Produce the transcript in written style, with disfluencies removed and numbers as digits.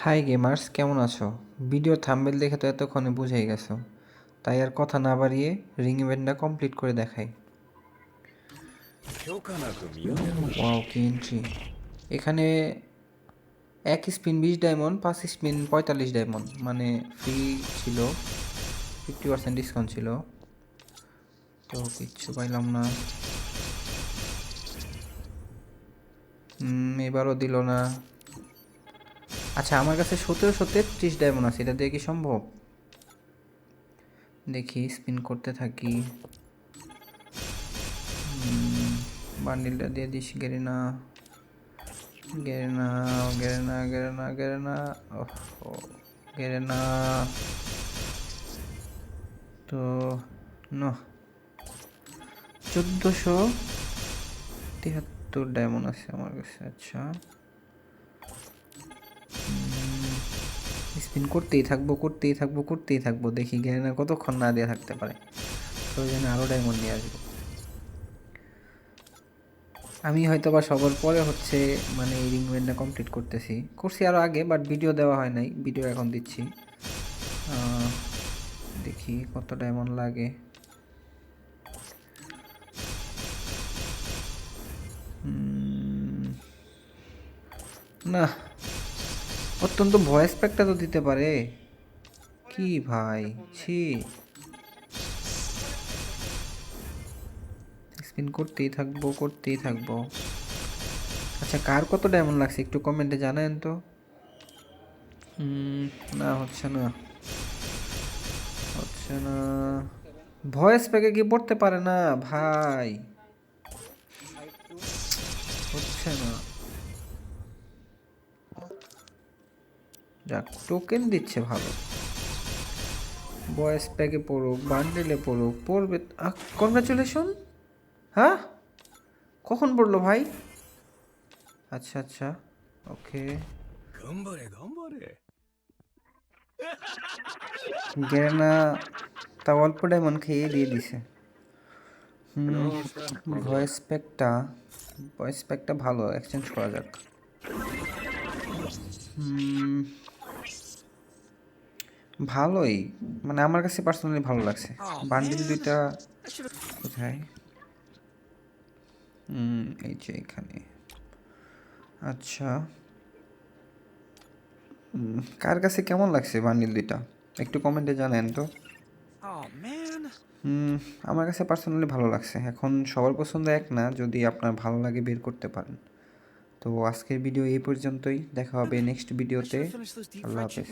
High gamers, কেমন আছো? Video thumbnail দেখে তো এতক্ষণে বুঝেই গেছো, তাই আর কথা না বাড়িয়ে রিং ইভেন্টটা কমপ্লিট করে দেখাই। ওয়াও, কি এন্ট্রি! এখানে এক স্পিন 20 ডায়মন্ড, 5 স্পিন 45 ডায়মন্ড, মানে ফ্রি ছিল, 50% ডিসকাউন্ট ছিল। তো কিচ্ছু পাইলাম না। এবারও দিল না। আচ্ছা, আমার কাছে 1733 ডায়মন্ড আছে, এটা দিয়ে কি সম্ভব? দেখি, স্পিন করতে থাকি। বান্ডিলটা দিয়ে this. Garena, Garena, Garena, Garena, Garena, ওহো, গেরিনা। তো না, 1473 ডায়মন্ড আছে আমার কাছে। আচ্ছা, স্পিন করতেই থাকবো, করতেই থাকবো, করতেই থাকবো। দেখি গেরিনা কতক্ষণ না দিয়ে থাকতে পারে। প্রয়োজনে আরও ডায়মন্ড নিয়ে আসবো। আমি হয়তো বা সবার পরে হচ্ছে মানে এই রিং ব্যান্ডটা কমপ্লিট করছি আরও আগে, বাট ভিডিও দেওয়া হয় নাই, ভিডিও এখন দিচ্ছি। দেখি কত ডায়মন্ড লাগে। না, অত্যন্ত ভয়েস প্যাকটা তো দিতে পারে। কি ভাই, ছি! স্পিন করতেই থাকবো, করতেই থাকবো। আচ্ছা, কার কত ডায়মন্ড লাগছে একটু কমেন্টে জানায়েন তো। না, হচ্ছে না, হচ্ছে না। ভয়েস প্যাকে কি পড়তে পারে না ভাই? হচ্ছে না। যাক, টোকেন দিচ্ছে ভালো। ভয়েস প্যাকে পড়ুক, বান্ডেলে পড়ুক, পড়বে। কনগ্রাচুলেশন। হ্যাঁ, কখন পড়লো ভাই? আচ্ছা আচ্ছা, ওকে। গেরেনা তা অল্প ডায়মন্ড খেয়ে দিয়ে দিছে। ভয়েস প্যাকটা, ভয়েস প্যাকটা ভালো, এক্সচেঞ্জ করা যাক। ভালোই, মানে আমার কাছে পার্সোনালি ভালো লাগছে। বান্ডিল দুইটা কোথায়? এই যে এখানে। আচ্ছা, কার কাছে কেমন লাগছে বান্ডিল দুইটা একটু কমেন্টে জানেন তো। আমার কাছে পার্সোনালি ভালো লাগছে। এখন সবার পছন্দ এক না, যদি আপনার ভালো লাগে বের করতে পারেন। তো আজকের ভিডিও এই পর্যন্তই, দেখা হবে নেক্সট ভিডিওতে। আল্লাহ হাফেজ।